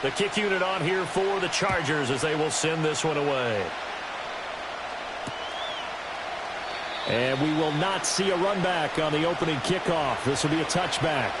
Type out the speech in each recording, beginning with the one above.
The kick unit on here for the Chargers as they will send this one away. And we will not see a run back on the opening kickoff. This will be a touchback.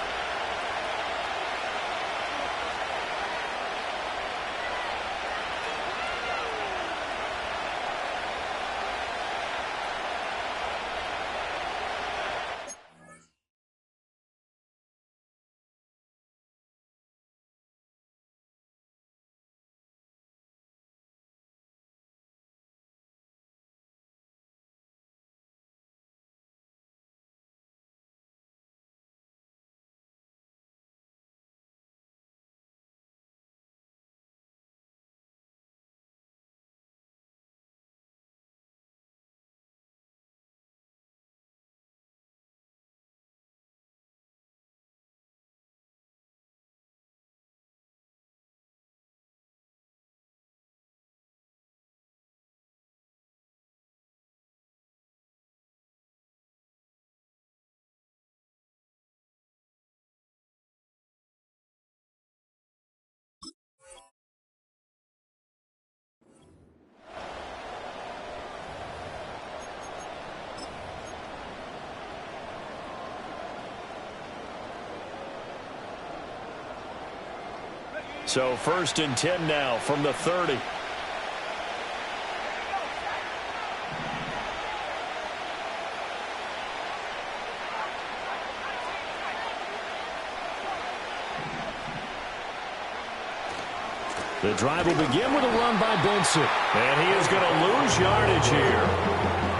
So 1st and 10 now from the 30. The drive will begin with a run by Benson. And he is going to lose yardage here.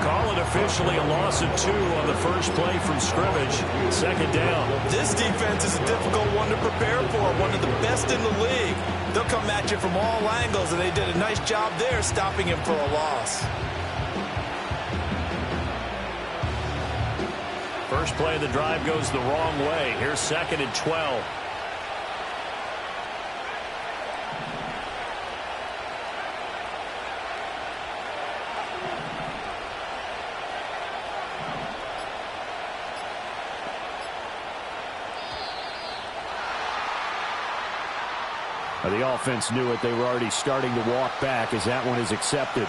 Call it officially a loss of 2 on the first play from scrimmage. 2nd down. This defense is a difficult one to prepare for. One of the best in the league. They'll come at you from all angles, and they did a nice job there stopping him for a loss. First play of the drive goes the wrong way. Here's 2nd and 12. The offense knew it. They were already starting to walk back as that one is accepted.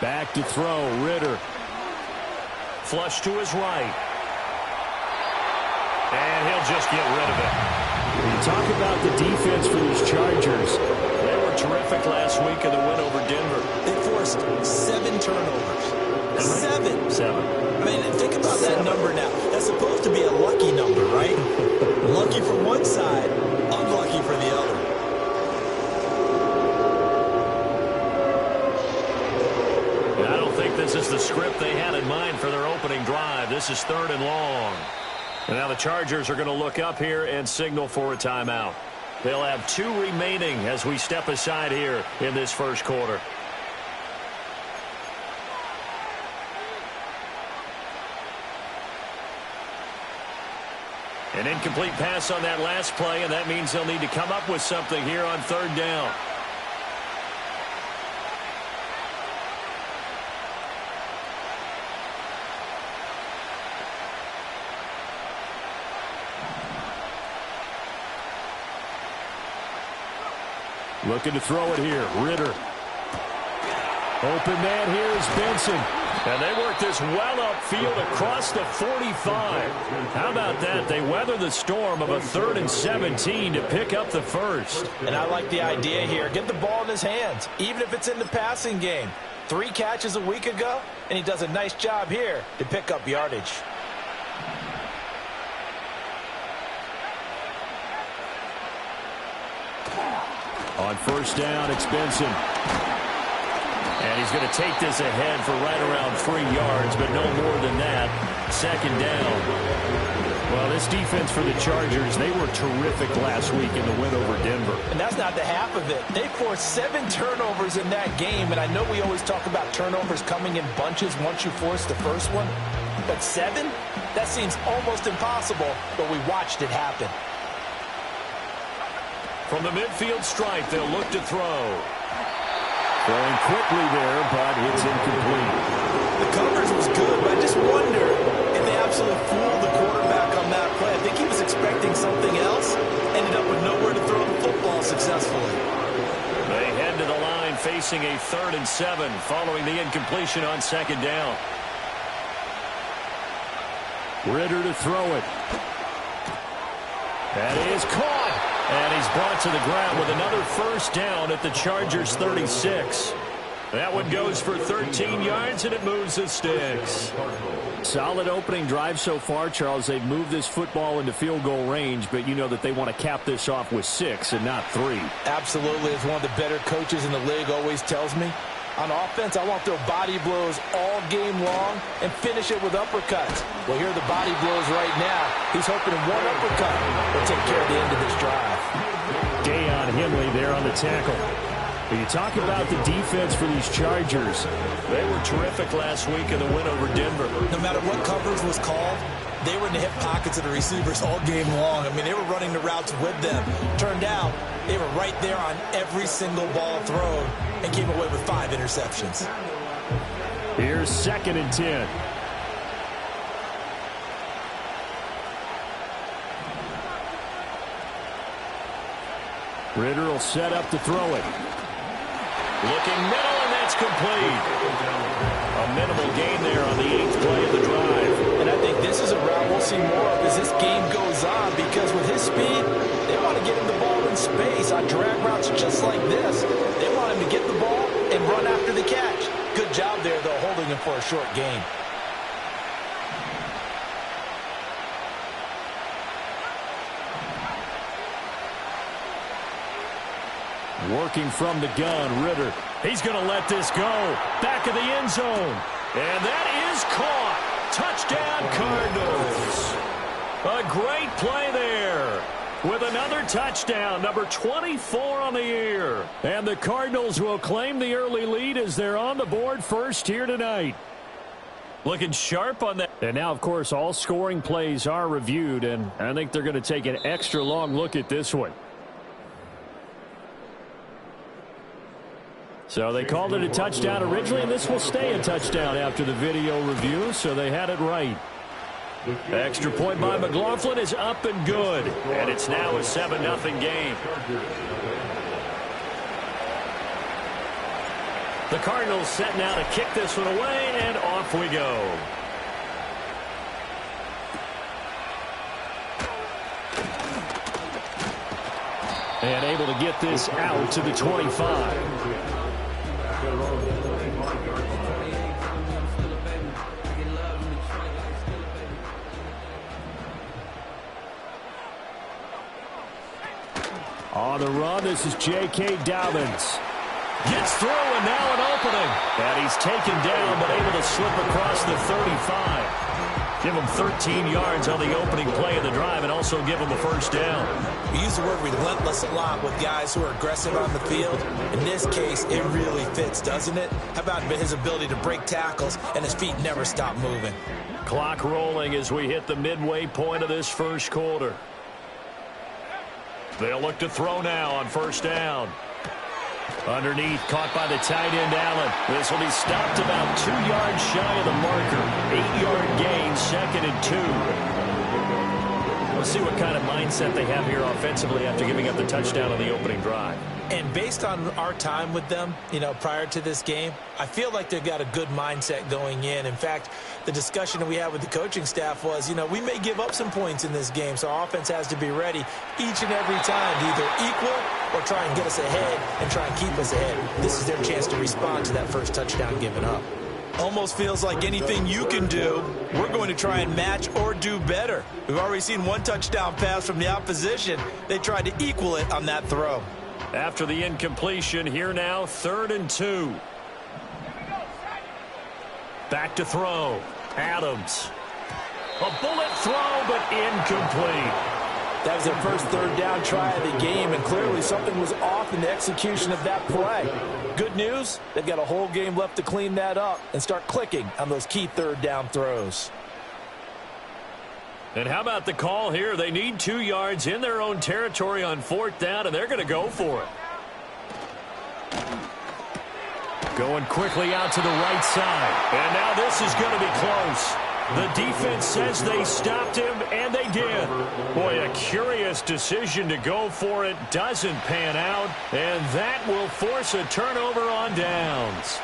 Back to throw, Ritter. Flush to his right. And he'll just get rid of it. When you talk about the defense for these Chargers, they were terrific last week in the win over Denver. They forced 7 turnovers. 7. I mean, think about that number now. That's supposed to be a lucky number, right? Lucky for one side, unlucky for the other. This is the script they had in mind for their opening drive. This is 3rd and long. And now the Chargers are going to look up here and signal for a timeout. They'll have 2 remaining as we step aside here in this first quarter. An incomplete pass on that last play, and that means they'll need to come up with something here on 3rd down. Looking to throw it here. Ritter. Open man here is Benson. And they work this well upfield across the 45. How about that? They weather the storm of a 3rd and 17 to pick up the first. And I like the idea here. Get the ball in his hands, even if it's in the passing game. 3 catches a week ago, and he does a nice job here to pick up yardage. On 1st down, it's Benson. And he's going to take this ahead for right around 3 yards, but no more than that. 2nd down. Well, this defense for the Chargers, they were terrific last week in the win over Denver. And And that's not the half of it. They forced 7 turnovers in that game, and I know we always talk about turnovers coming in bunches once you force the first one, but 7? That seems almost impossible, but we watched it happen. From the midfield stripe, they'll look to throw. Throwing quickly there, but it's incomplete. The coverage was good, but I just wonder if they absolutely fooled the quarterback on that play. I think he was expecting something else, ended up with nowhere to throw the football successfully. They head to the line facing a 3rd and 7 following the incompletion on 2nd down. Ritter to throw it. That is caught. And he's brought to the ground with another 1st down at the Chargers' 36. That one goes for 13 yards, and it moves the sticks. Solid opening drive so far, Charles. They've moved this football into field goal range, but you know that they want to cap this off with 6 and not 3. Absolutely. As one of the better coaches in the league always tells me, on offense, I want to throw body blows all game long and finish it with uppercuts. Well, here are the body blows right now. He's hoping one uppercut will take care of the end of this drive. Deion Henley there on the tackle. But you talk about the defense for these Chargers. They were terrific last week in the win over Denver. No matter what coverage was called, they were in the hip pockets of the receivers all game long. I mean, they were running the routes with them. Turned out, they were right there on every single ball thrown and came away with 5 interceptions. Here's 2nd and 10. Ritter will set up to throw it. Looking middle, and that's complete. A minimal gain there on the 8th play of the drive. And I think this is a route we'll see more of as this game goes on, because with his speed, they want to get him the ball in space on drag routes just like this. They want him to get the ball and run after the catch. Good job there, though, holding him for a short gain. Working from the gun, Ritter. He's going to let this go. Back of the end zone. And that is caught. Touchdown, Cardinals. A great play there. With another touchdown, number 24 on the year. And the Cardinals will claim the early lead as they're on the board first here tonight. Looking sharp on that. And now, of course, all scoring plays are reviewed, and I think they're going to take an extra long look at this one. So they called it a touchdown originally, and this will stay a touchdown after the video review, so they had it right. Extra point by McLaughlin is up and good, and it's now a 7-0 game. The Cardinals set now to kick this one away, and off we go. And able to get this out to the 25. On the run, this is J.K. Dobbins. Gets through, and now an opening. And he's taken down, but able to slip across the 35. Give him 13 yards on the opening play of the drive and also give him the 1st down. We use the word relentless a lot with guys who are aggressive on the field. In this case, it really fits, doesn't it? How about his ability to break tackles and his feet never stop moving? Clock rolling as we hit the midway point of this 1st quarter. They'll look to throw now on 1st down. Underneath, caught by the tight end, Allen. This will be stopped about 2 yards shy of the marker. 8-yard gain, 2nd and 2. We'll see what kind of mindset they have here offensively after giving up the touchdown on the opening drive. And based on our time with them, prior to this game, I feel like they've got a good mindset going in. In fact, the discussion that we had with the coaching staff was, we may give up some points in this game, so our offense has to be ready each and every time to either equal or try and get us ahead and try and keep us ahead. This is their chance to respond to that 1st touchdown given up. Almost feels like anything you can do, we're going to try and match or do better. We've already seen 1 touchdown pass from the opposition. They tried to equal it on that throw. After the incompletion, here now, 3rd and 2. Back to throw. Adams. A bullet throw, but incomplete. That was their first third down try of the game, and clearly something was off in the execution of that play. Good news, they've got a whole game left to clean that up and start clicking on those key third down throws. And how about the call here? They need 2 yards in their own territory on 4th down, and they're going to go for it. Going quickly out to the right side. And now this is going to be close. The defense says they stopped him, and they did. Boy, a curious decision to go for it. Doesn't pan out, and that will force a turnover on downs.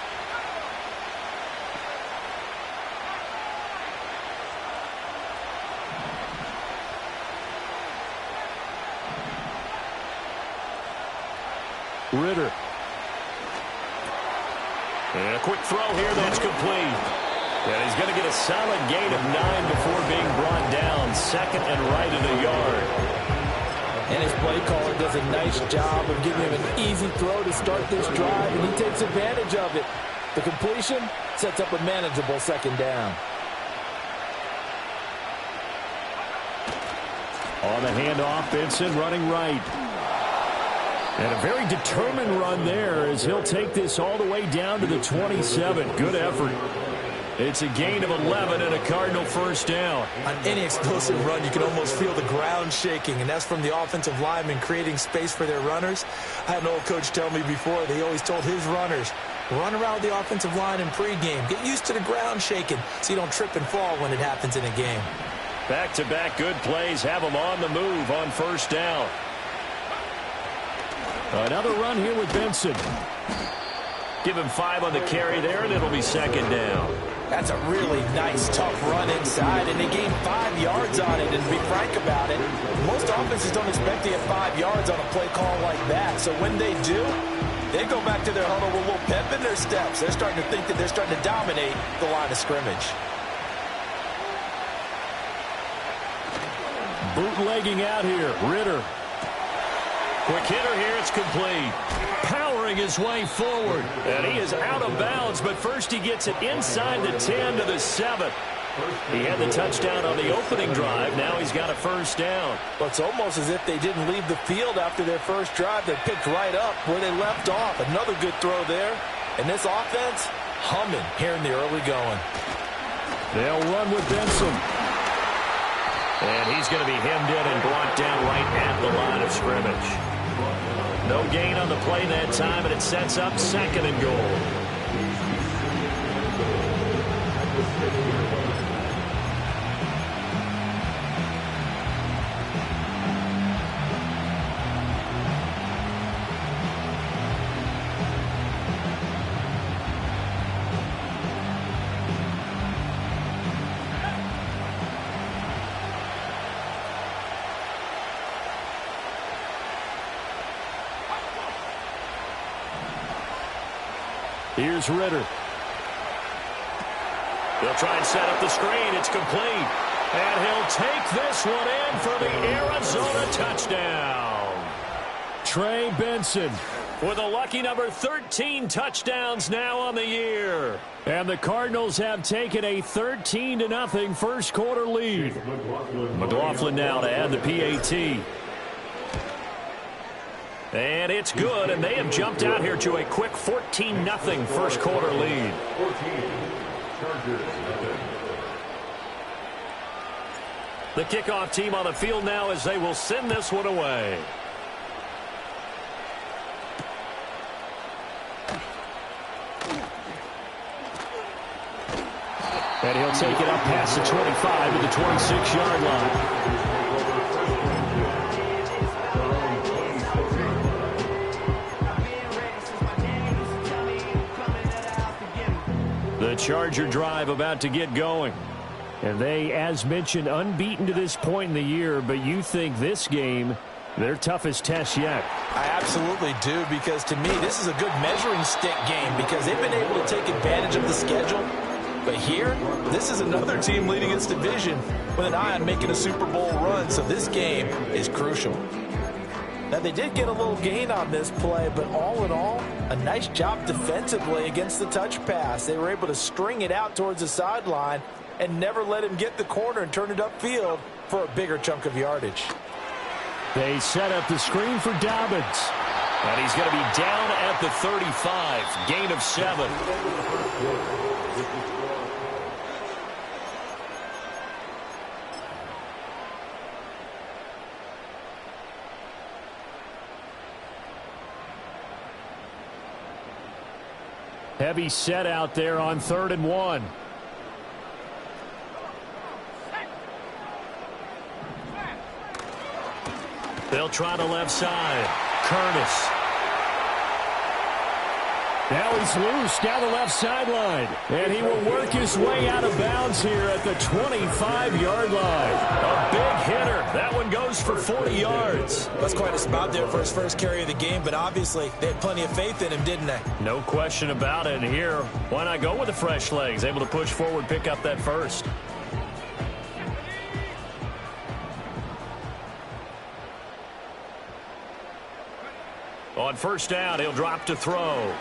Ritter. And a quick throw here that's complete. And he's going to get a solid gain of 9 before being brought down. 2nd and right at a yard. And his play caller does a nice job of giving him an easy throw to start this drive, and he takes advantage of it. The completion sets up a manageable 2nd down. On the handoff, Benson running right. And a very determined run there as he'll take this all the way down to the 27. Good effort. It's a gain of 11 and a Cardinal first down. On any explosive run, you can almost feel the ground shaking, and that's from the offensive linemen creating space for their runners. I had an old coach tell me before, that he always told his runners, run around the offensive line in pregame. Get used to the ground shaking so you don't trip and fall when it happens in a game. Back-to-back good plays have them on the move on first down. Another run here with Benson. Give him 5 on the carry there, and it'll be 2nd down. That's a really nice, tough run inside, and they gained 5 yards on it. And to be frank about it, most offenses don't expect to get 5 yards on a play call like that. So when they do, they go back to their huddle with a little pep in their steps. They're starting to think that they're starting to dominate the line of scrimmage. Bootlegging out here, Ritter. Quick hitter here, it's complete. Powering his way forward. And he is out of bounds, but first he gets it inside the 10 to the 7. He had the touchdown on the opening drive. Now he's got a first down. Well, it's almost as if they didn't leave the field after their first drive. They picked right up where they left off. Another good throw there. And this offense, humming here in the early going. They'll run with Benson. And he's going to be hemmed in and brought down right at the line of scrimmage. No gain on the play that time, and it sets up 2nd and goal. Here's Ritter. They'll try and set up the screen. It's complete. And he'll take this one in for the Arizona touchdown. Trey Benson with a lucky number 13 touchdowns now on the year. And the Cardinals have taken a 13-0 first quarter lead. McLaughlin now to add the PAT. And it's good, and they have jumped out here to a quick 14-0 first quarter lead. The kickoff team on the field now as they will send this one away. And he'll take it up past the 25 to the 26-yard line. The Charger drive about to get going. And they, as mentioned, unbeaten to this point in the year, but you think this game, their toughest test yet. I absolutely do, because to me, this is a good measuring stick game because they've been able to take advantage of the schedule. But here, this is another team leading its division with an eye on making a Super Bowl run, so this game is crucial. Now, they did get a little gain on this play, but all in all, a nice job defensively against the touch pass. They were able to string it out towards the sideline and never let him get the corner and turn it upfield for a bigger chunk of yardage. They set up the screen for Dobbins. And he's going to be down at the 35. Gain of 7. Heavy set out there on 3rd and 1. They'll try the left side. Curtis. Now he's loose down the left sideline. And he will work his way out of bounds here at the 25-yard line. A big hitter. That one goes for 40 yards. That's quite a spot there for his first carry of the game, but obviously they had plenty of faith in him, didn't they? No question about it. And here, why not go with the fresh legs? Able to push forward, pick up that first. On first down, he'll drop to throw.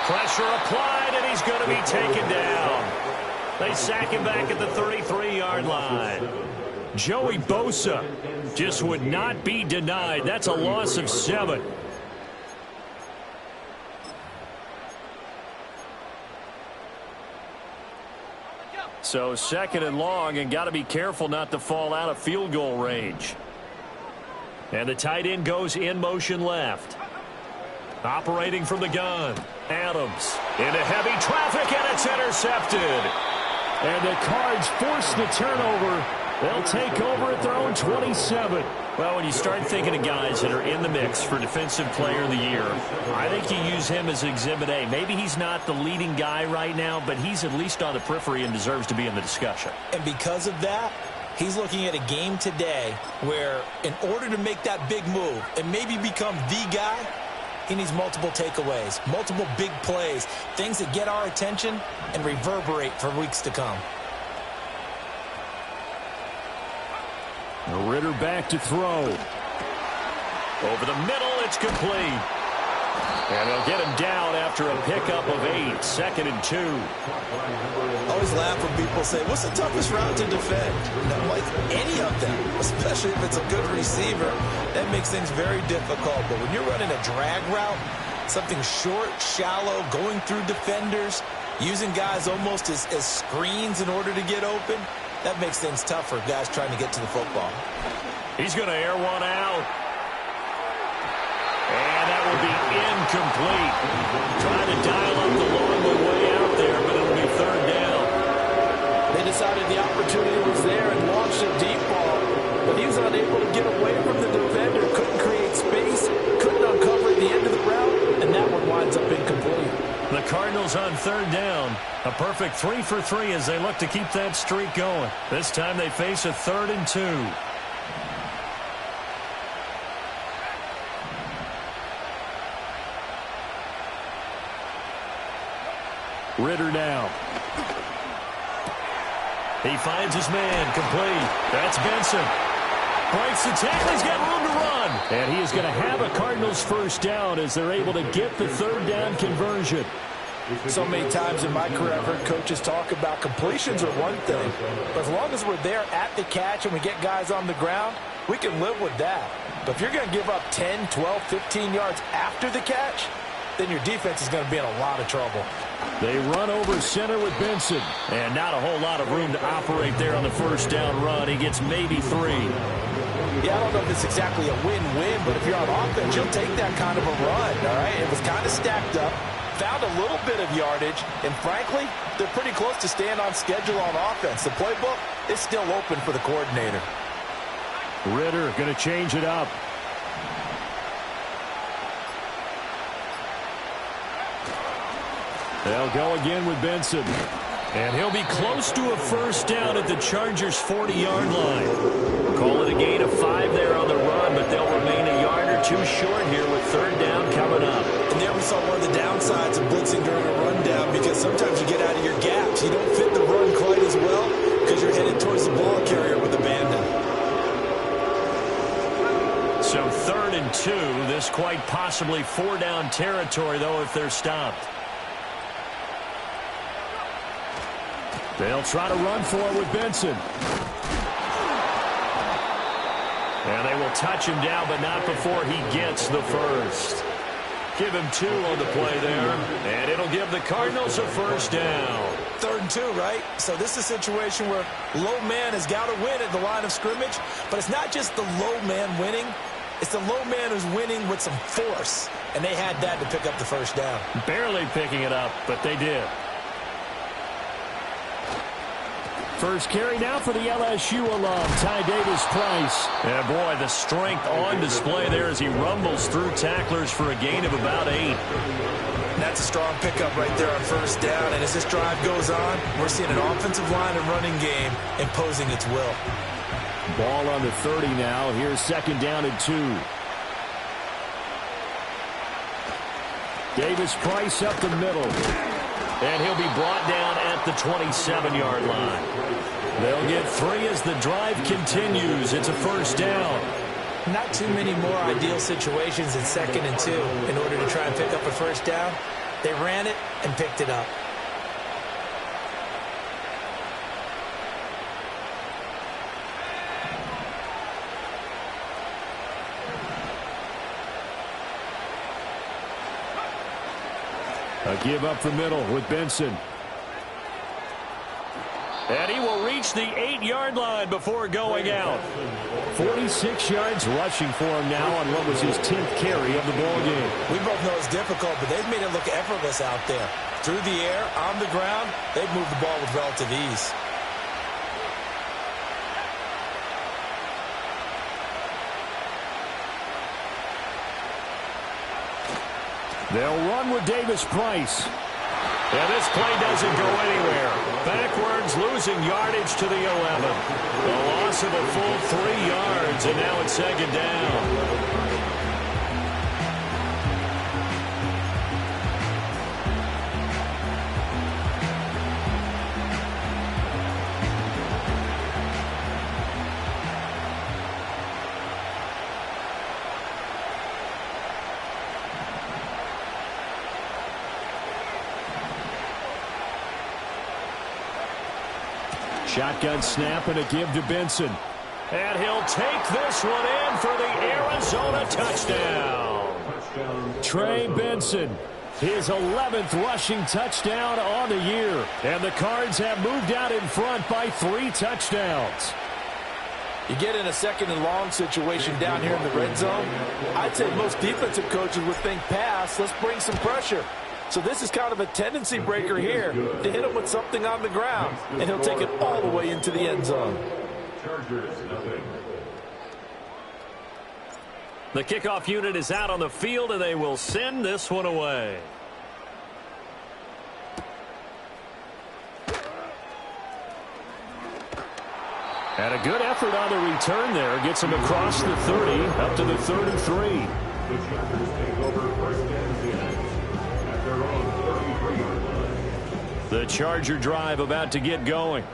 Pressure applied, and he's going to be taken down. They sack him back at the 33-yard line. Joey Bosa just would not be denied. That's a loss of 7. So 2nd and long, and got to be careful not to fall out of field goal range. And the tight end goes in motion left. Operating from the gun. Adams into heavy traffic, and it's intercepted. And the Cards force the turnover. They'll take over at their own 27. Well, when you start thinking of guys that are in the mix for Defensive Player of the Year, I think you use him as Exhibit A. Maybe he's not the leading guy right now, but he's at least on the periphery and deserves to be in the discussion. And because of that, he's looking at a game today where in order to make that big move and maybe become the guy, he needs multiple takeaways, multiple big plays, things that get our attention and reverberate for weeks to come. Ritter back to throw. Over the middle, it's complete. And they'll get him down after a pickup of 8, 2nd and 2. I always laugh when people say, what's the toughest route to defend? And I'm like, any of them, especially if it's a good receiver. That makes things very difficult. But when you're running a drag route, something short, shallow, going through defenders, using guys almost as screens in order to get open, that makes things tough for guys trying to get to the football. He's going to air one out. And that will be incomplete. Trying to dial up the long way out there, but it'll be 3rd down. They decided the opportunity was there and launched a deep ball, but he was unable to get away from the defender, couldn't create space, couldn't uncover at the end of the route, and that one winds up incomplete. The Cardinals on 3rd down. A perfect 3 for 3 as they look to keep that streak going. This time they face a 3rd and 2. Ritter now. He finds his man, complete. That's Benson. Breaks the tackle, he's got room to run. And he is going to have a Cardinals first down as they're able to get the 3rd down conversion. So many times in my career, I've heard coaches talk about completions are one thing. But as long as we're there at the catch and we get guys on the ground, we can live with that. But if you're going to give up 10, 12, 15 yards after the catch, then your defense is going to be in a lot of trouble. They run over center with Benson. And not a whole lot of room to operate there on the first down run. He gets maybe 3. Yeah, I don't know if it's exactly a win-win, but if you're on offense, you'll take that kind of a run, all right? It was kind of stacked up, found a little bit of yardage, and frankly, they're pretty close to staying on schedule on offense. The playbook is still open for the coordinator. Ritter going to change it up. They'll go again with Benson. And he'll be close to a first down at the Chargers' 40-yard line. Call it a gain of 5 there on the run, but they'll remain a yard or 2 short here with 3rd down coming up. And there we saw one of the downsides of blitzing during a rundown, because sometimes you get out of your gaps. You don't fit the run quite as well because you're headed towards the ball carrier with abandon. So 3rd and 2. This quite possibly 4-down territory, though, if they're stopped. They'll try to run for it with Benson. And they will They'll touch him down, but not before he gets the first. Give him 2 on the play there, and it'll give the Cardinals a first down. 3rd and 2, right? So this is a situation where low man has got to win at the line of scrimmage, but it's not just the low man winning. It's the low man who's winning with some force, and they had that to pick up the first down. Barely picking it up, but they did. First carry now for the LSU alum, Ty Davis-Price. And boy, the strength on display there as he rumbles through tacklers for a gain of about 8. That's a strong pickup right there on first down, and as this drive goes on, we're seeing an offensive line and running game imposing its will. Ball on the 30 now. Here's 2nd down and 2. Davis-Price up the middle. And he'll be brought down at the 27-yard line. They'll get 3 as the drive continues. It's a first down. Not too many more ideal situations in 2nd and 2 in order to try and pick up a first down. They ran it and picked it up. A give up the middle with Benson. And he will reach the 8-yard line before going out. 46 yards rushing for him now on what was his 10th carry of the ball game. We both know it's difficult, but they've made it look effortless out there. Through the air, on the ground, they've moved the ball with relative ease. They'll run with Davis-Price. And this play doesn't go anywhere. Backwards, losing yardage to the 11. A loss of a full 3 yards, and now it's 2nd down. Shotgun snap and a give to Benson. And he'll take this one in for the Arizona touchdown. Trey Benson, his 11th rushing touchdown on the year. And the Cards have moved out in front by 3 touchdowns. You get in a 2nd and long situation down here in the red zone. I'd say most defensive coaches would think pass. Let's bring some pressure. So this is kind of a tendency breaker here to hit him with something on the ground, and he'll take it all the way into the end zone. The kickoff unit is out on the field, and they will send this one away. And a good effort on the return there. Gets him across the 30, up to the 33. The Charger drive about to get going.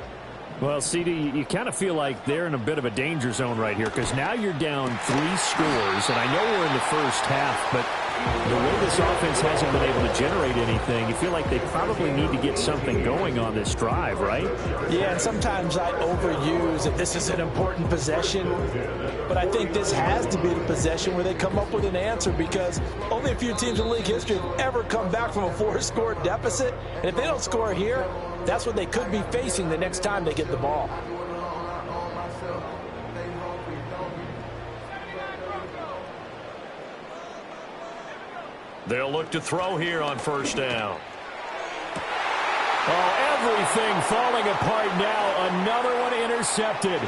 Well, CD, you kind of feel like they're in a bit of a danger zone right here because now you're down 3 scores, and I know we're in the first half, but the way this offense hasn't been able to generate anything, you feel like they probably need to get something going on this drive, right? Yeah, and sometimes I overuse that this is an important possession, but I think this has to be the possession where they come up with an answer because only a few teams in league history have ever come back from a 4-score deficit, and if they don't score here, that's what they could be facing the next time they get the ball. They'll look to throw here on first down. Oh, everything falling apart now. Another one intercepted.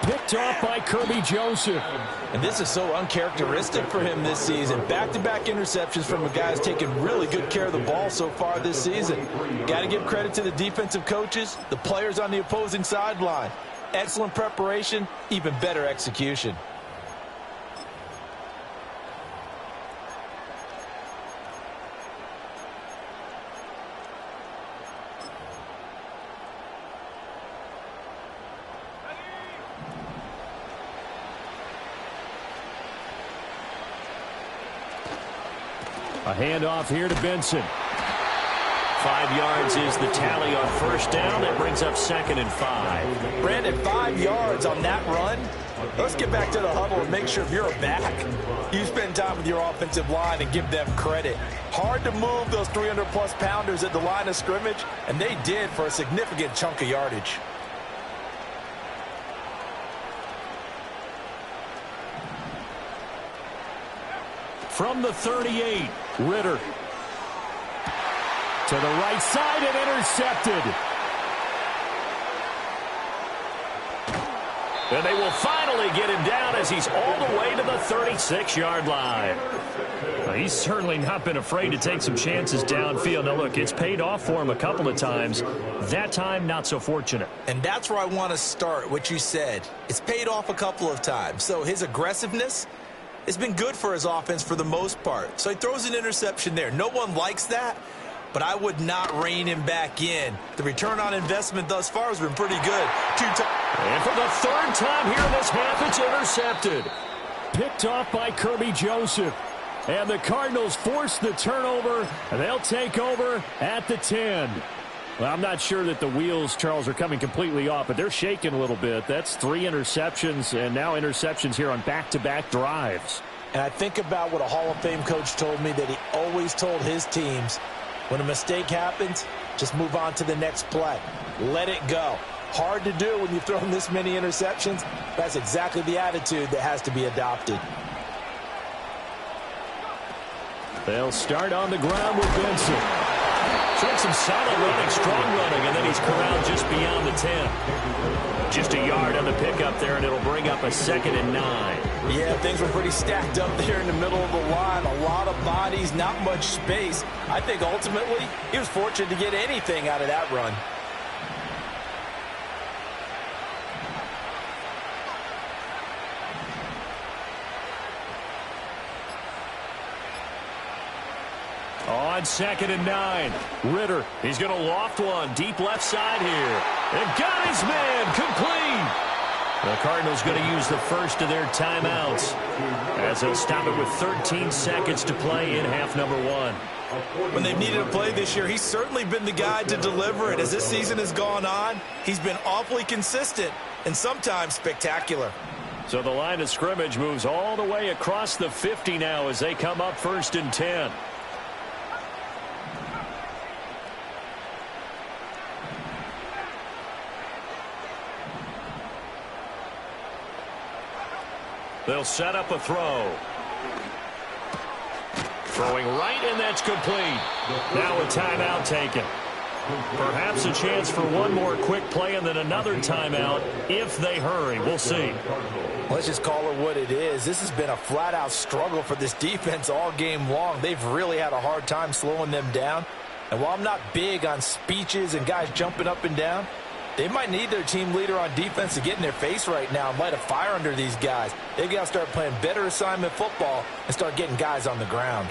Picked off by Kirby Joseph. And this is so uncharacteristic for him this season. Back-to-back interceptions from a guy who's taken really good care of the ball so far this season. Got to give credit to the defensive coaches, the players on the opposing sideline. Excellent preparation, even better execution. A handoff here to Benson. 5 yards is the tally on first down. That brings up 2nd and 5. Brandon, 5 yards on that run. Let's get back to the huddle and make sure if you're a back, you spend time with your offensive line and give them credit. Hard to move those 300-plus pounders at the line of scrimmage, and they did for a significant chunk of yardage. From the 38, Ritter. To the right side and intercepted. And they will finally get him down as he's all the way to the 36-yard line. He's certainly not been afraid to take some chances downfield. Now, look, it's paid off for him a couple of times. That time, not so fortunate. And that's where I want to start, what you said. It's paid off a couple of times. So his aggressiveness has been good for his offense for the most part. So he throws an interception there. No one likes that, but I would not rein him back in. The return on investment thus far has been pretty good. And for the third time here in this half, it's intercepted. Picked off by Kirby Joseph. And the Cardinals force the turnover, and they'll take over at the 10. Well, I'm not sure that the wheels, Charles, are coming completely off, but they're shaking a little bit. That's 3 interceptions, and now interceptions here on back-to-back drives. And I think about what a Hall of Fame coach told me that he always told his teams, when a mistake happens, just move on to the next play. Let it go. Hard to do when you've thrown this many interceptions. That's exactly the attitude that has to be adopted. They'll start on the ground with Benson. Showing some solid running, strong running, and then he's corralled just beyond the 10. Just a yard on the pickup there, and it'll bring up a 2nd and 9. Yeah, things were pretty stacked up there in the middle of the line. A lot of bodies, not much space. I think ultimately he was fortunate to get anything out of that run. On 2nd and 9, Ritter. He's going to loft one deep left side here. And got his man complete. The Cardinals going to use the first of their timeouts as they'll stop it with 13 seconds to play in half number 1. When they've needed a play this year, he's certainly been the guy to deliver it. As this season has gone on, he's been awfully consistent and sometimes spectacular. So the line of scrimmage moves all the way across the 50 now as they come up 1st and 10. They'll set up a throw. Throwing right, and that's complete. Now a timeout taken. Perhaps a chance for one more quick play and then another timeout if they hurry. We'll see. Let's just call it what it is. This has been a flat-out struggle for this defense all game long. They've really had a hard time slowing them down. And while I'm not big on speeches and guys jumping up and down, they might need their team leader on defense to get in their face right now and light a fire under these guys. They've got to start playing better assignment football and start getting guys on the ground.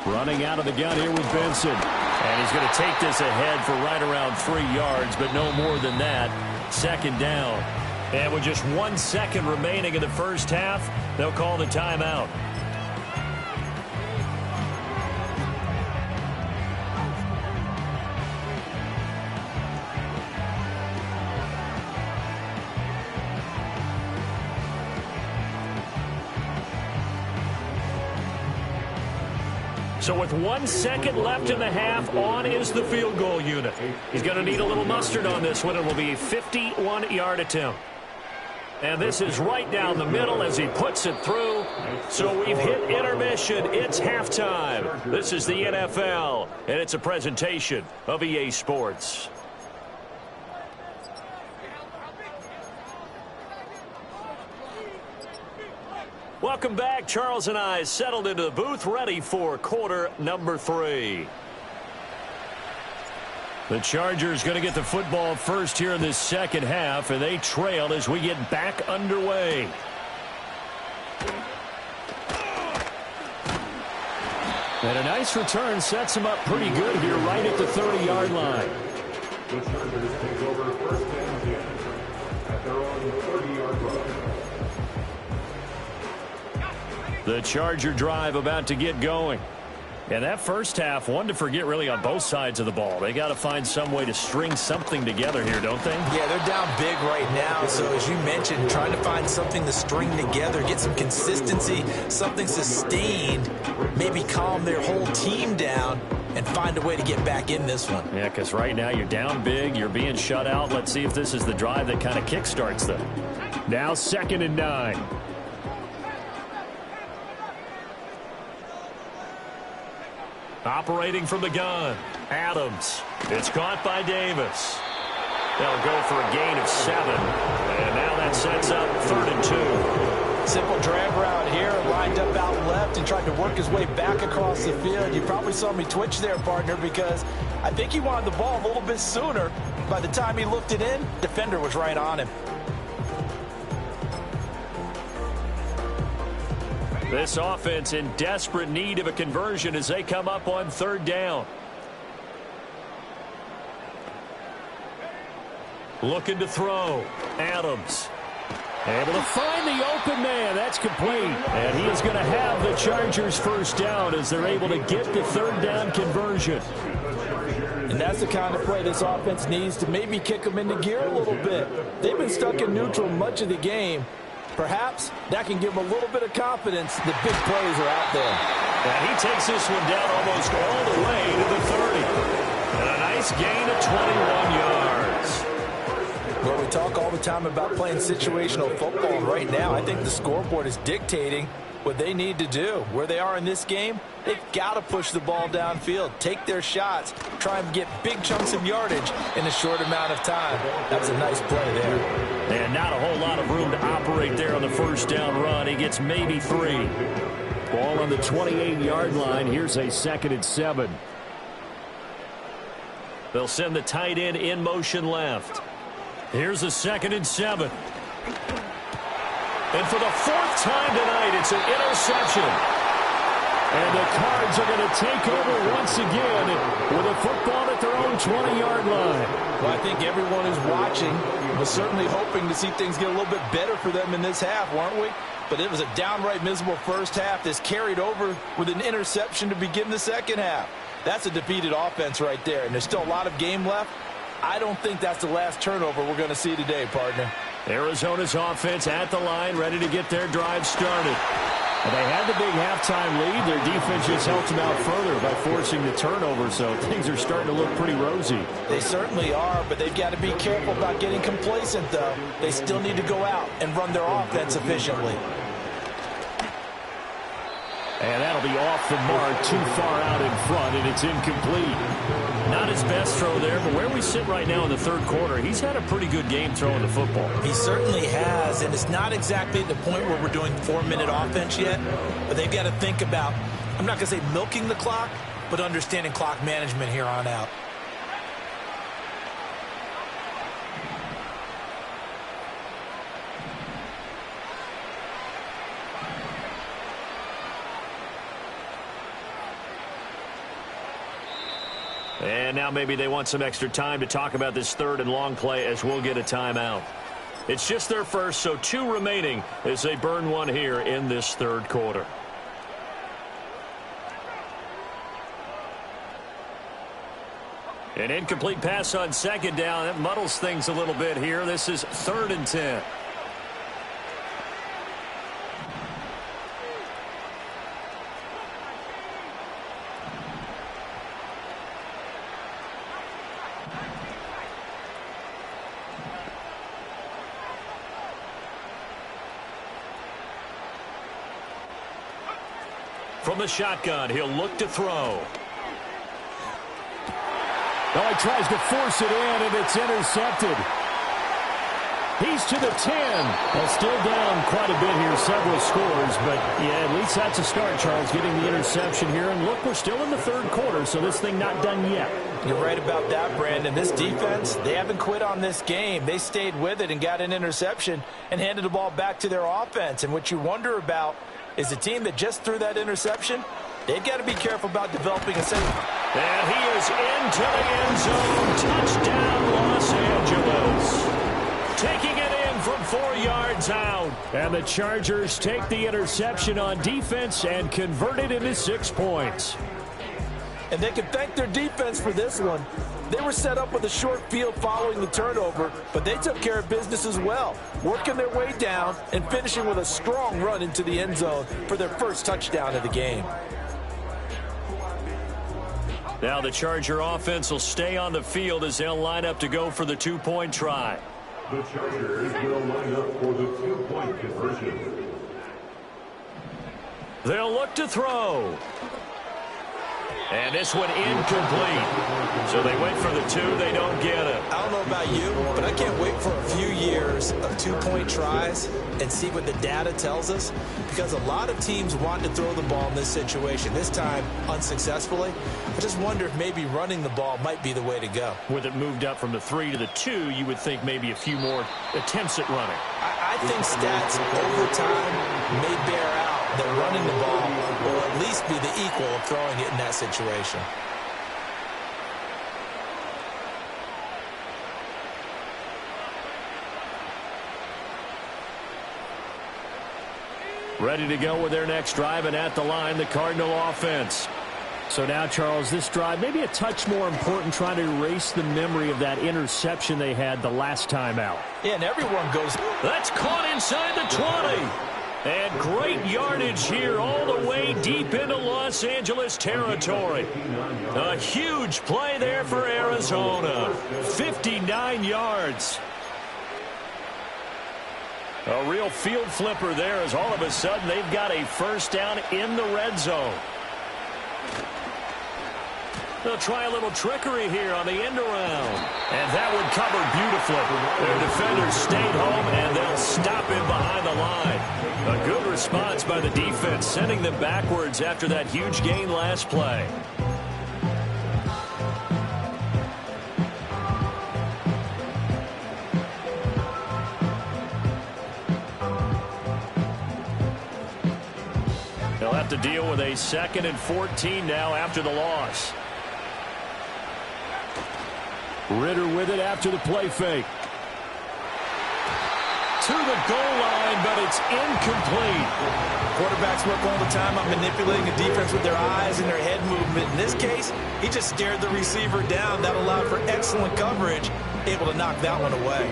Running out of the gun here with Benson. And he's going to take this ahead for right around 3 yards, but no more than that. 2nd down. And with just 1 second remaining in the first half, they'll call the timeout. So with 1 second left in the half, on is the field goal unit. He's going to need a little mustard on this one. It will be a 51-yard attempt. And this is right down the middle as he puts it through. So we've hit intermission. It's halftime. This is the NFL, and it's a presentation of EA Sports. Welcome back. Charles and I settled into the booth, ready for quarter number 3. The Chargers going to get the football first here in this second half, and they trail as we get back underway. And a nice return sets them up pretty good here right at the 30-yard line. The Chargers take over first down at their own 30-yard line. The Charger drive about to get going. And that first half, one to forget really on both sides of the ball. They got to find some way to string something together here, don't they? Yeah, they're down big right now. So as you mentioned, trying to find something to string together, get some consistency, something sustained, maybe calm their whole team down and find a way to get back in this one. Yeah, because right now you're down big, you're being shut out. Let's see if this is the drive that kind of kickstarts them. Now 2nd and 9. Operating from the gun, Adams. It's caught by Davis. They'll go for a gain of 7. And now that sets up 3rd and 2. Simple drag route here, lined up out left and tried to work his way back across the field. You probably saw me twitch there, partner, because I think he wanted the ball a little bit sooner. By the time he looked it in, defender was right on him. This offense in desperate need of a conversion as they come up on 3rd down. Looking to throw. Adams. Able to find the open man. That's complete. And he is going to have the Chargers 1st down as they're able to get the 3rd down conversion. And that's the kind of play this offense needs to maybe kick them into gear a little bit. They've been stuck in neutral much of the game. Perhaps that can give them a little bit of confidence. The big plays are out there. And he takes this one down almost all the way to the 30. And a nice gain of 21 yards. Well, we talk all the time about playing situational football. And right now, I think the scoreboard is dictating what they need to do. Where they are in this game, they've got to push the ball downfield, take their shots, try and get big chunks of yardage in a short amount of time. That's a nice play there. And not a whole lot of room to operate there on the 1st down run. He gets maybe 3. Ball on the 28-yard line. Here's a 2nd and 7. They'll send the tight end in motion left. Here's a 2nd and 7. And for the 4th time tonight, it's an interception. And the Cards are going to take over once again with a football at their own 20-yard line. Well, I think everyone who's watching was certainly hoping to see things get a little bit better for them in this half, weren't we? But it was a downright miserable first half. This carried over with an interception to begin the 2nd half. That's a defeated offense right there, and there's still a lot of game left. I don't think that's the last turnover we're going to see today, partner. Arizona's offense at the line, ready to get their drive started. And they had the big halftime lead. Their defense just helped them out further by forcing the turnover, so things are starting to look pretty rosy. They certainly are, but they've got to be careful about getting complacent, though. They still need to go out and run their offense efficiently. And that'll be off the mark, too far out in front, and it's incomplete. Not his best throw there, but where we sit right now in the 3rd quarter, he's had a pretty good game throwing the football. He certainly has, and it's not exactly at the point where we're doing 4-minute offense yet, but they've got to think about, I'm not going to say milking the clock, but understanding clock management here on out. And now maybe they want some extra time to talk about this 3rd and long play as we'll get a timeout. It's just their first, so 2 remaining as they burn one here in this 3rd quarter. An incomplete pass on 2nd down. That muddles things a little bit here. This is 3rd and 10. From the shotgun, he'll look to throw. Oh, he tries to force it in, and it's intercepted. He's to the 10. Well, still down quite a bit here, several scores, but yeah, at least that's a start, Charles, getting the interception here. And look, we're still in the 3rd quarter, so this thing not done yet. You're right about that, Brandon. This defense, they haven't quit on this game. They stayed with it and got an interception and handed the ball back to their offense. And what you wonder about is the team that just threw that interception, they've got to be careful about developing a second. And he is into the end zone. Touchdown, Los Angeles. Taking it in from 4 yards out. And the Chargers take the interception on defense and convert it into 6 points. And they can thank their defense for this one. They were set up with a short field following the turnover, but they took care of business as well, working their way down and finishing with a strong run into the end zone for their first touchdown of the game. Now the Charger offense will stay on the field as they'll line up to go for the two-point try. The Chargers will line up for the two-point conversion. They'll look to throw. And this one incomplete. So they went for the two. They don't get it. I don't know about you, but I can't wait for a few years of two-point tries and see what the data tells us, because a lot of teams want to throw the ball in this situation, this time unsuccessfully. I just wonder if maybe running the ball might be the way to go. With it moved up from the 3 to the 2, you would think maybe a few more attempts at running. I think stats over time may bear out that running the ball will at least be the equal of throwing it in that situation. Ready to go with their next drive, and at the line, the Cardinal offense. So now, Charles, this drive maybe a touch more important, trying to erase the memory of that interception they had the last time out. Yeah, and everyone goes. That's caught inside the 20. And great yardage here all the way deep into Los Angeles territory. A huge play there for Arizona. 59 yards. A real field flipper there, as all of a sudden they've got a first down in the red zone. They'll try a little trickery here on the end around. And that one covered beautifully. Their defenders stayed home, and they'll stop him behind the line. A good response by the defense, sending them backwards after that huge gain last play. They'll have to deal with a 2nd and 14 now after the loss. Ritter with it after the play fake. To the goal line, but it's incomplete. Quarterbacks work all the time on manipulating the defense with their eyes and their head movement. In this case, he just stared the receiver down. That allowed for excellent coverage, able to knock that one away.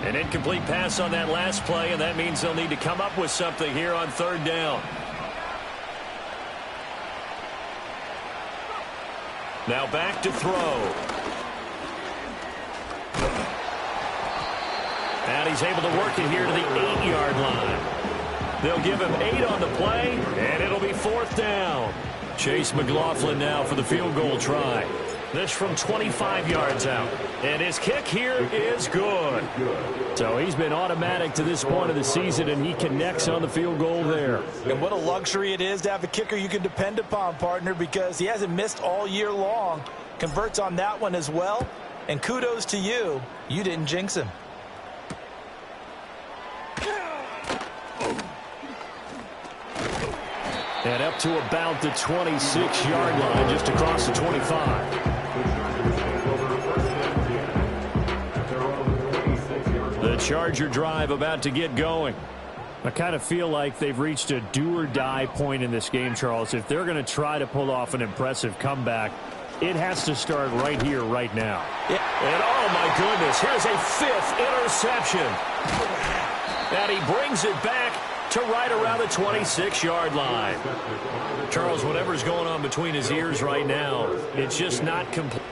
An incomplete pass on that last play, and that means they'll need to come up with something here on 3rd down. Now back to throw. And he's able to work it here to the 8-yard line. They'll give him 8 on the play, and it'll be 4th down. Chase McLaughlin now for the field goal try. This from 25 yards out. And his kick here is good. So he's been automatic to this point of the season, and he connects on the field goal there. And what a luxury it is to have a kicker you can depend upon, partner, because he hasn't missed all year long. Converts on that one as well. And kudos to you. You didn't jinx him. And up to about the 26-yard line, just across the 25. The Charger drive about to get going. I kind of feel like they've reached a do-or-die point in this game, Charles. If they're going to try to pull off an impressive comeback, it has to start right here, right now. Yeah. And oh, my goodness, here's a 5th interception. And he brings it back to right around the 26-yard line. Charles, whatever's going on between his ears right now, it's just not complete.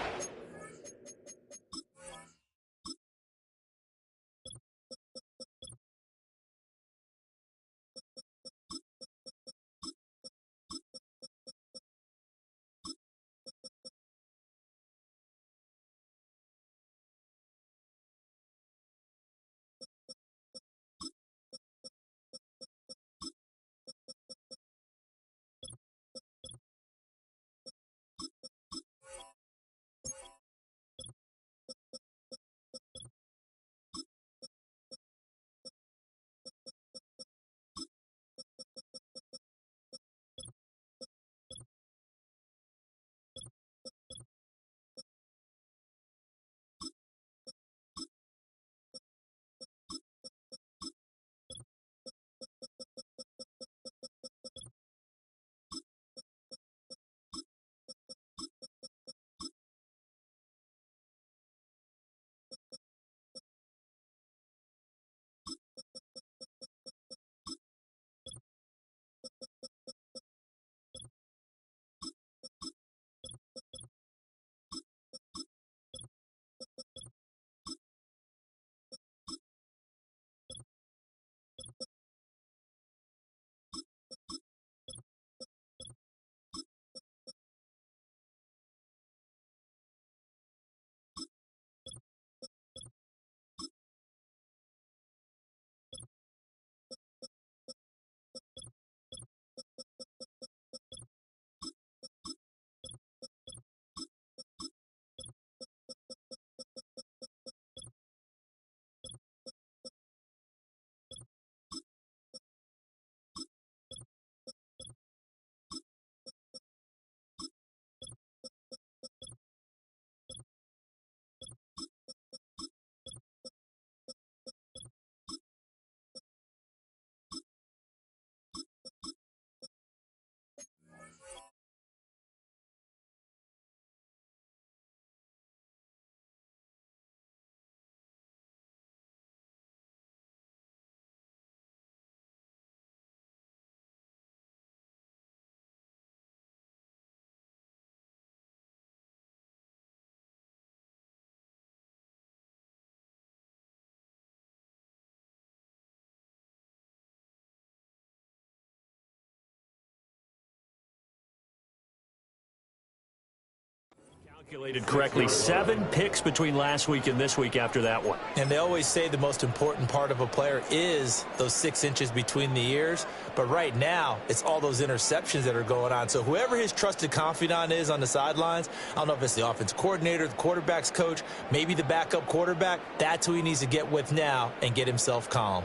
Calculated correctly, 7 picks between last week and this week after that one. And they always say the most important part of a player is those 6 inches between the ears. But right now, it's all those interceptions that are going on. So whoever his trusted confidant is on the sidelines, I don't know if it's the offense coordinator, the quarterback's coach, maybe the backup quarterback, that's who he needs to get with now and get himself calm.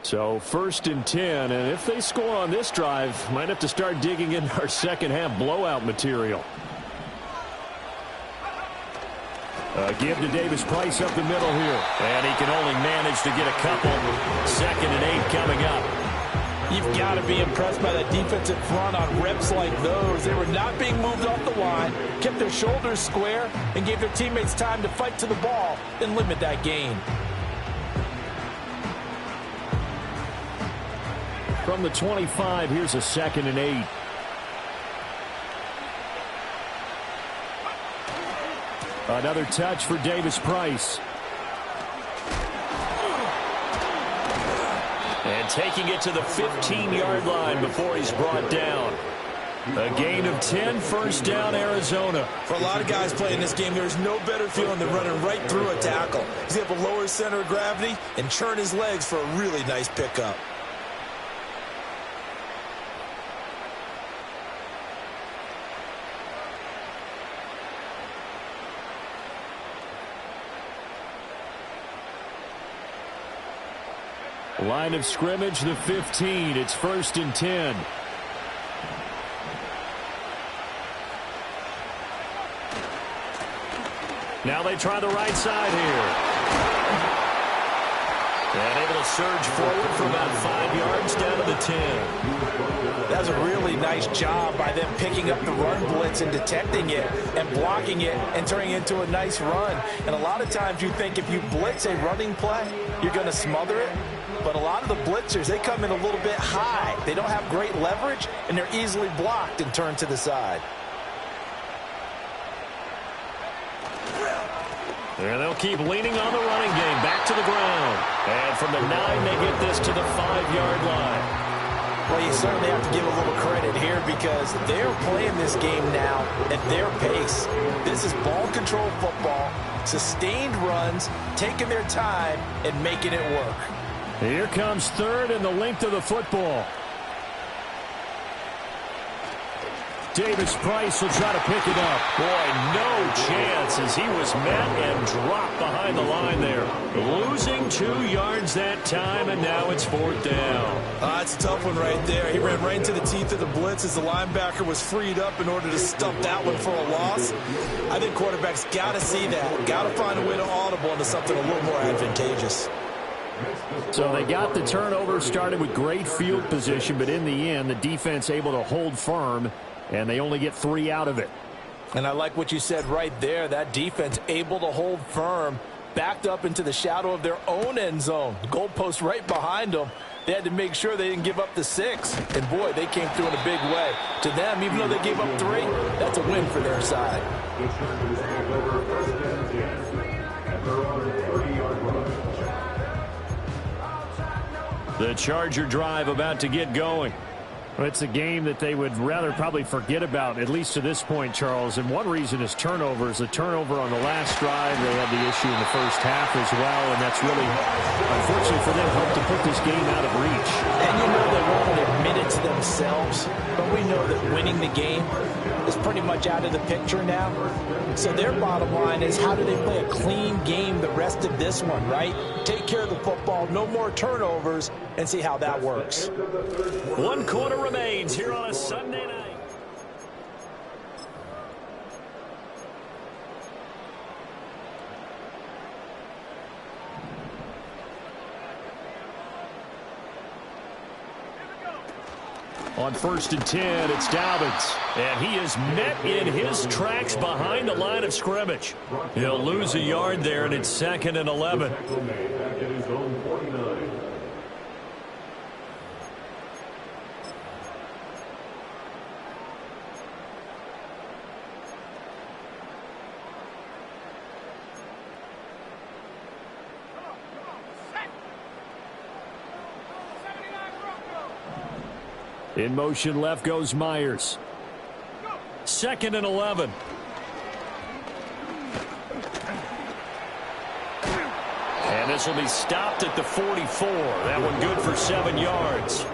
So 1st and 10, and if they score on this drive, might have to start digging in our second half blowout material. Give to Davis Price up the middle here. And he can only manage to get a couple. 2nd and 8 coming up. You've got to be impressed by that defensive front on reps like those. They were not being moved off the line, kept their shoulders square, and gave their teammates time to fight to the ball and limit that gain. From the 25, here's a 2nd and 8. Another touch for Davis Price. And taking it to the 15-yard line before he's brought down. A gain of 10, 1st down, Arizona. For a lot of guys playing this game, there's no better feeling than running right through a tackle. He's able to lower his center of gravity and churn his legs for a really nice pickup. Line of scrimmage, the 15. It's 1st and 10. Now they try the right side here. And able to surge forward for about 5 yards down to the 10. That was a really nice job by them picking up the run blitz and detecting it and blocking it and turning it into a nice run. And a lot of times you think if you blitz a running play, you're going to smother it. But a lot of the blitzers, they come in a little bit high. They don't have great leverage, and they're easily blocked and turned to the side. And they'll keep leaning on the running game. Back to the ground. And from the 9, they get this to the 5-yard line. Well, you certainly have to give a little credit here because they're playing this game now at their pace. This is ball control football, sustained runs, taking their time, and making it work. Here comes 3rd and the length of the football. Davis Price will try to pick it up. Boy, no chance as he was met and dropped behind the line there. Losing 2 yards that time, and now it's 4th down. That's a tough one right there. He ran right into the teeth of the blitz as the linebacker was freed up in order to stop that one for a loss. I think quarterbacks got to see that. Got to find a way to audible into something a little more advantageous. So they got the turnover, started with great field position, but in the end, the defense able to hold firm, and they only get 3 out of it. And I like what you said right there. That defense able to hold firm, backed up into the shadow of their own end zone. The goalpost right behind them. They had to make sure they didn't give up the 6. And, boy, they came through in a big way. To them, even though they gave up 3, that's a win for their side. The Charger drive about to get going. Well, it's a game that they would rather probably forget about, at least to this point, Charles. And one reason is turnovers. A turnover on the last drive. They had the issue in the first half as well, and that's really, unfortunately for them, helped to put this game out of reach. And you know they won't admit it to themselves, but we know that winning the game is pretty much out of the picture now. So their bottom line is, how do they play a clean game the rest of this one, right? Take care of the football, no more turnovers, and see how that works. 1 quarter remains here on a Sunday night. On 1st and 10, it's Dobbins. And he is met in his tracks behind the line of scrimmage. He'll lose a yard there, and it's 2nd and 11. In motion left goes Myers. 2nd and 11. And this will be stopped at the 44. That one good for 7 yards.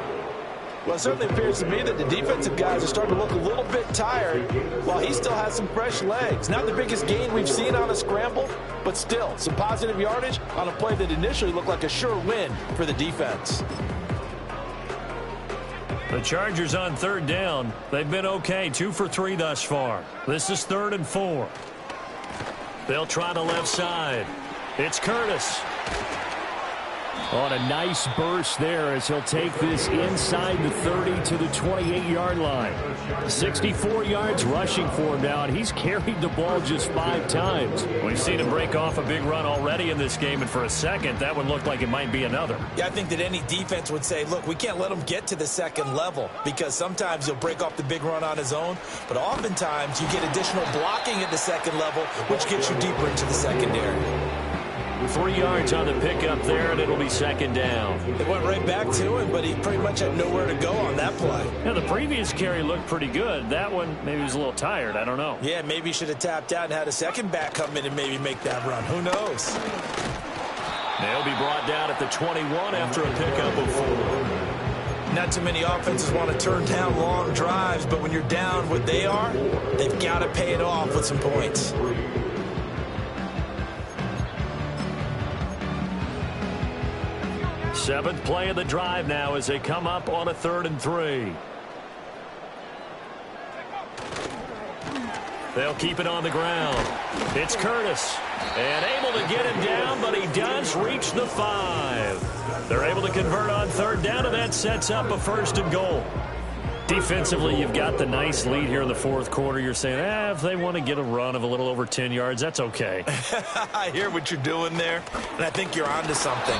Well, it certainly appears to me that the defensive guys are starting to look a little bit tired while he still has some fresh legs. Not the biggest gain we've seen on a scramble, but still some positive yardage on a play that initially looked like a sure win for the defense. The Chargers on 3rd down. They've been okay, 2 for 3 thus far. This is 3rd and 4. They'll try the left side. It's Curtis. On a nice burst there as he'll take this inside the 30 to the 28-yard line. 64 yards rushing for him now, and he's carried the ball just 5 times. We've seen him break off a big run already in this game, and for a second, that one looked like it might be another. Yeah, I think that any defense would say, look, we can't let him get to the 2nd level because sometimes he'll break off the big run on his own, but oftentimes you get additional blocking at the 2nd level, which gets you deeper into the secondary. 3 yards on the pickup there, and it'll be 2nd down. It went right back to him, but he pretty much had nowhere to go on that play. Yeah, the previous carry looked pretty good. That one, maybe he was a little tired. I don't know. Yeah, maybe he should have tapped out and had a second back come in and maybe make that run. Who knows? They'll be brought down at the 21 after a pickup of 4. Not too many offenses want to turn down long drives, but when you're down what they are, they've got to pay it off with some points. Seventh play of the drive now as they come up on a 3rd and 3. They'll keep it on the ground. It's Curtis. And able to get him down, but he does reach the 5. They're able to convert on 3rd down, and that sets up a 1st and goal. Defensively, you've got the nice lead here in the 4th quarter. You're saying, if they want to get a run of a little over 10 yards, that's okay. I hear what you're doing there, and I think you're onto something.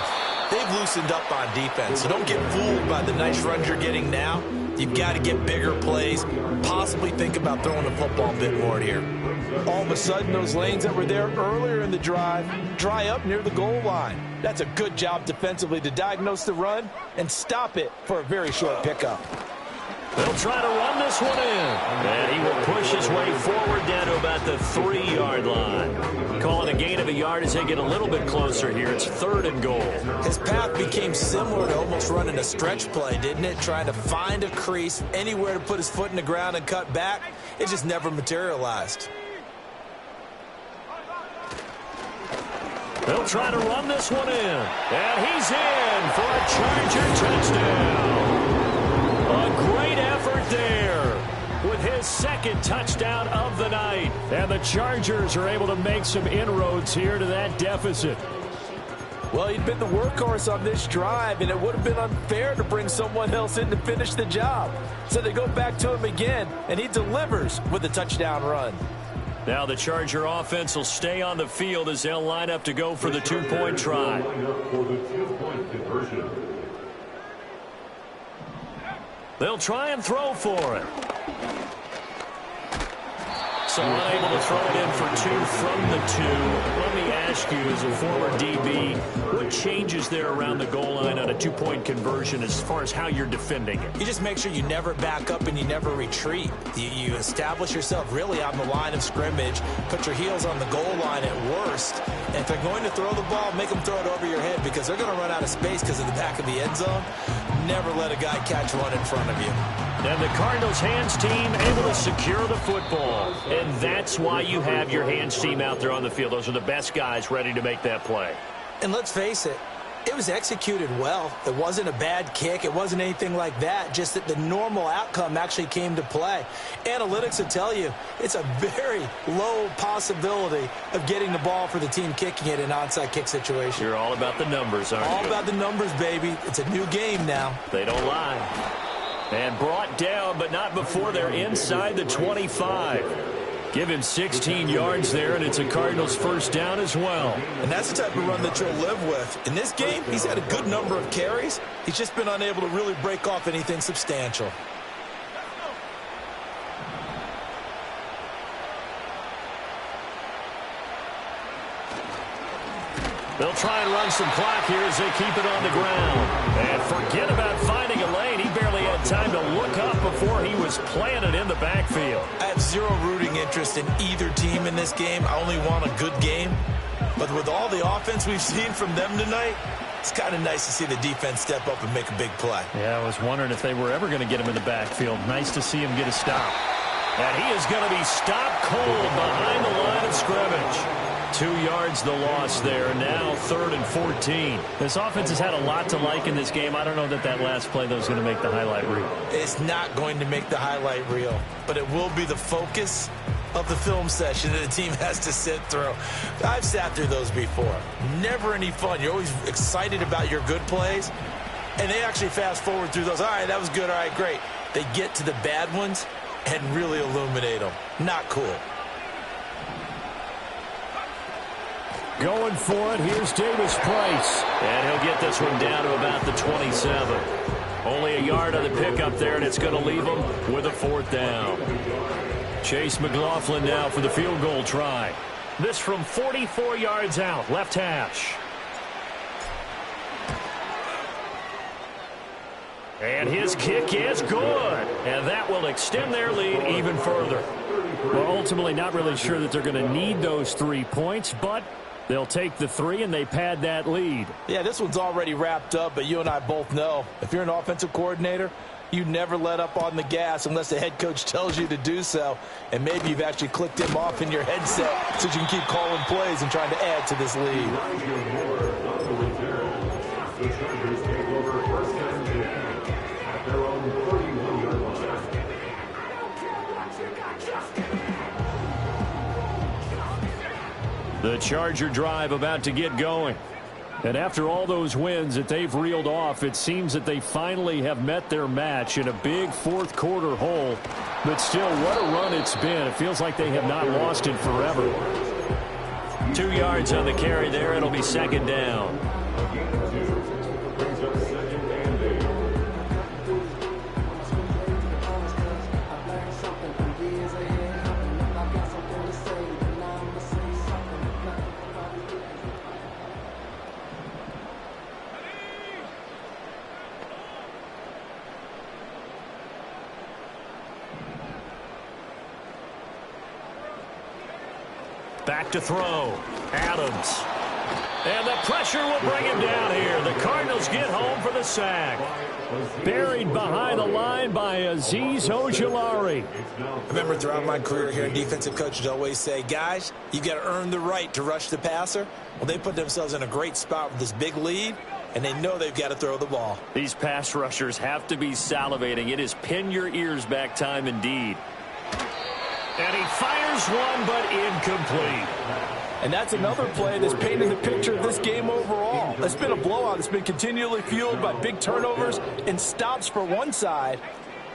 They've loosened up on defense, so don't get fooled by the nice runs you're getting now. You've got to get bigger plays, possibly think about throwing the football a bit more here. All of a sudden, those lanes that were there earlier in the drive dry up near the goal line. That's a good job defensively to diagnose the run and stop it for a very short pickup. They'll try to run this one in. And he will push his way forward down to about the 3-yard line. Calling a gain of a yard as they get a little bit closer here. It's 3rd and goal. His path became similar to almost running a stretch play, didn't it? Trying to find a crease, anywhere to put his foot in the ground and cut back. It just never materialized. They'll try to run this one in. And he's in for a Charger touchdown. A great effort there with his 2nd touchdown of the night. And the Chargers are able to make some inroads here to that deficit. Well, he'd been the workhorse on this drive, and it would have been unfair to bring someone else in to finish the job. So they go back to him again, and he delivers with a touchdown run. Now the Charger offense will stay on the field as they'll line up to go for the 2-point try. They'll try and throw for it. So unable to throw it in for 2 from the 2. Let me ask you, as a former DB, what changes there around the goal line on a 2-point conversion as far as how you're defending it? You just make sure you never back up and you never retreat. You establish yourself really on the line of scrimmage, put your heels on the goal line at worst, and if they're going to throw the ball, make them throw it over your head because they're going to run out of space because of the back of the end zone. Never let a guy catch one in front of you. And the Cardinals hands team able to secure the football. And that's why you have your hands team out there on the field. Those are the best guys ready to make that play. And let's face it, it was executed well. It wasn't a bad kick. It wasn't anything like that. Just that the normal outcome actually came to play. Analytics will tell you it's a very low possibility of getting the ball for the team kicking it in an onside kick situation. You're all about the numbers, aren't you? All about the numbers, baby. It's a new game now. They don't lie. And brought down, but not before they're inside the 25. Give him 16 yards there, and it's a Cardinals 1st down as well. And that's the type of run that you'll live with. In this game, he's had a good number of carries. He's just been unable to really break off anything substantial. They'll try and run some clock here as they keep it on the ground. And forget about finding a lane. He barely has and time to look up before he was planted in the backfield. I have zero rooting interest in either team in this game. I only want a good game. But with all the offense we've seen from them tonight, it's kind of nice to see the defense step up and make a big play. Yeah, I was wondering if they were ever going to get him in the backfield. Nice to see him get a stop. And he is going to be stopped cold behind the line of scrimmage. 2 yards the loss there. Now 3rd and 14. This offense has had a lot to like in this game. I don't know that last play, though, is going to make the highlight reel. It's not going to make the highlight reel, but it will be the focus of the film session that the team has to sit through. I've sat through those before. Never any fun. You're always excited about your good plays, and they actually fast forward through those. All right, that was good. All right, great. They get to the bad ones and really illuminate them. Not cool. Going for it, here's Davis Price. And he'll get this one down to about the 27. Only a yard on the pickup there, and it's going to leave him with a 4th down. Chase McLaughlin now for the field goal try. This from 44 yards out, left hash. And his kick is good. And that will extend their lead even further. Well, ultimately not really sure that they're going to need those 3 points, but they'll take the 3 and they pad that lead. Yeah, this one's already wrapped up, but you and I both know if you're an offensive coordinator, you never let up on the gas unless the head coach tells you to do so. And maybe you've actually clicked him off in your headset so you can keep calling plays and trying to add to this lead. The Chargers take over 1st and 10 at their own 31-yard line. The Charger drive about to get going. And after all those wins that they've reeled off, it seems that they finally have met their match in a big 4th quarter hole. But still, what a run it's been. It feels like they have not lost it forever. 2 yards on the carry there. It'll be 2nd down. Back to throw. Adams. And the pressure will bring him down here. The Cardinals get home for the sack. Buried behind the line by Azeez Ojulari. I remember throughout my career here, defensive coaches always say, guys, you got to earn the right to rush the passer. Well, they put themselves in a great spot with this big lead, and they know they've got to throw the ball. These pass rushers have to be salivating. It is pin your ears back time indeed. And he fires one, but incomplete. And that's another play that's painting the picture of this game overall. It's been a blowout. It's been continually fueled by big turnovers and stops for one side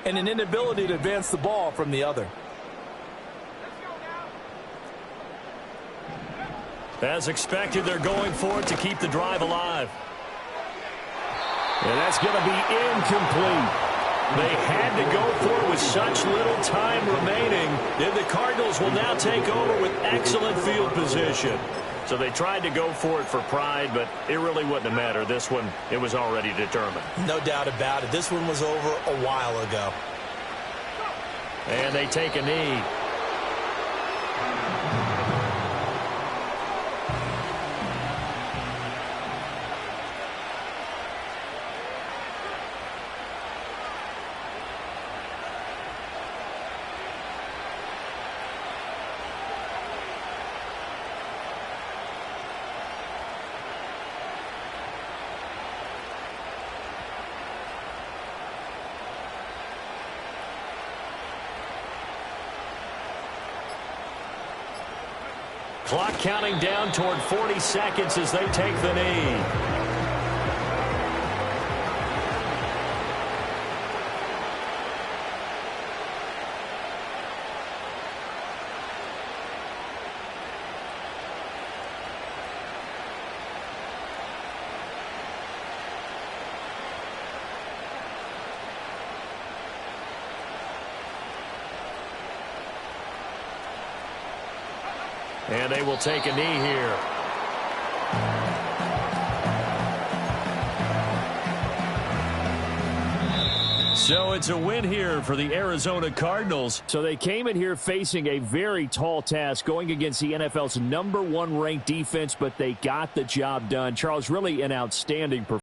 and an inability to advance the ball from the other. As expected, they're going for it to keep the drive alive. And that's going to be incomplete. They had to go for it with such little time remaining. And the Cardinals will now take over with excellent field position. So they tried to go for it for pride, but it really wouldn't have mattered. This one, it was already determined. No doubt about it. This one was over a while ago. And they take a knee. Clock counting down toward 40 seconds as they take the knee. And they will take a knee here. So it's a win here for the Arizona Cardinals. So they came in here facing a very tall task going against the NFL's #1 ranked defense, but they got the job done. Charles, really an outstanding performance.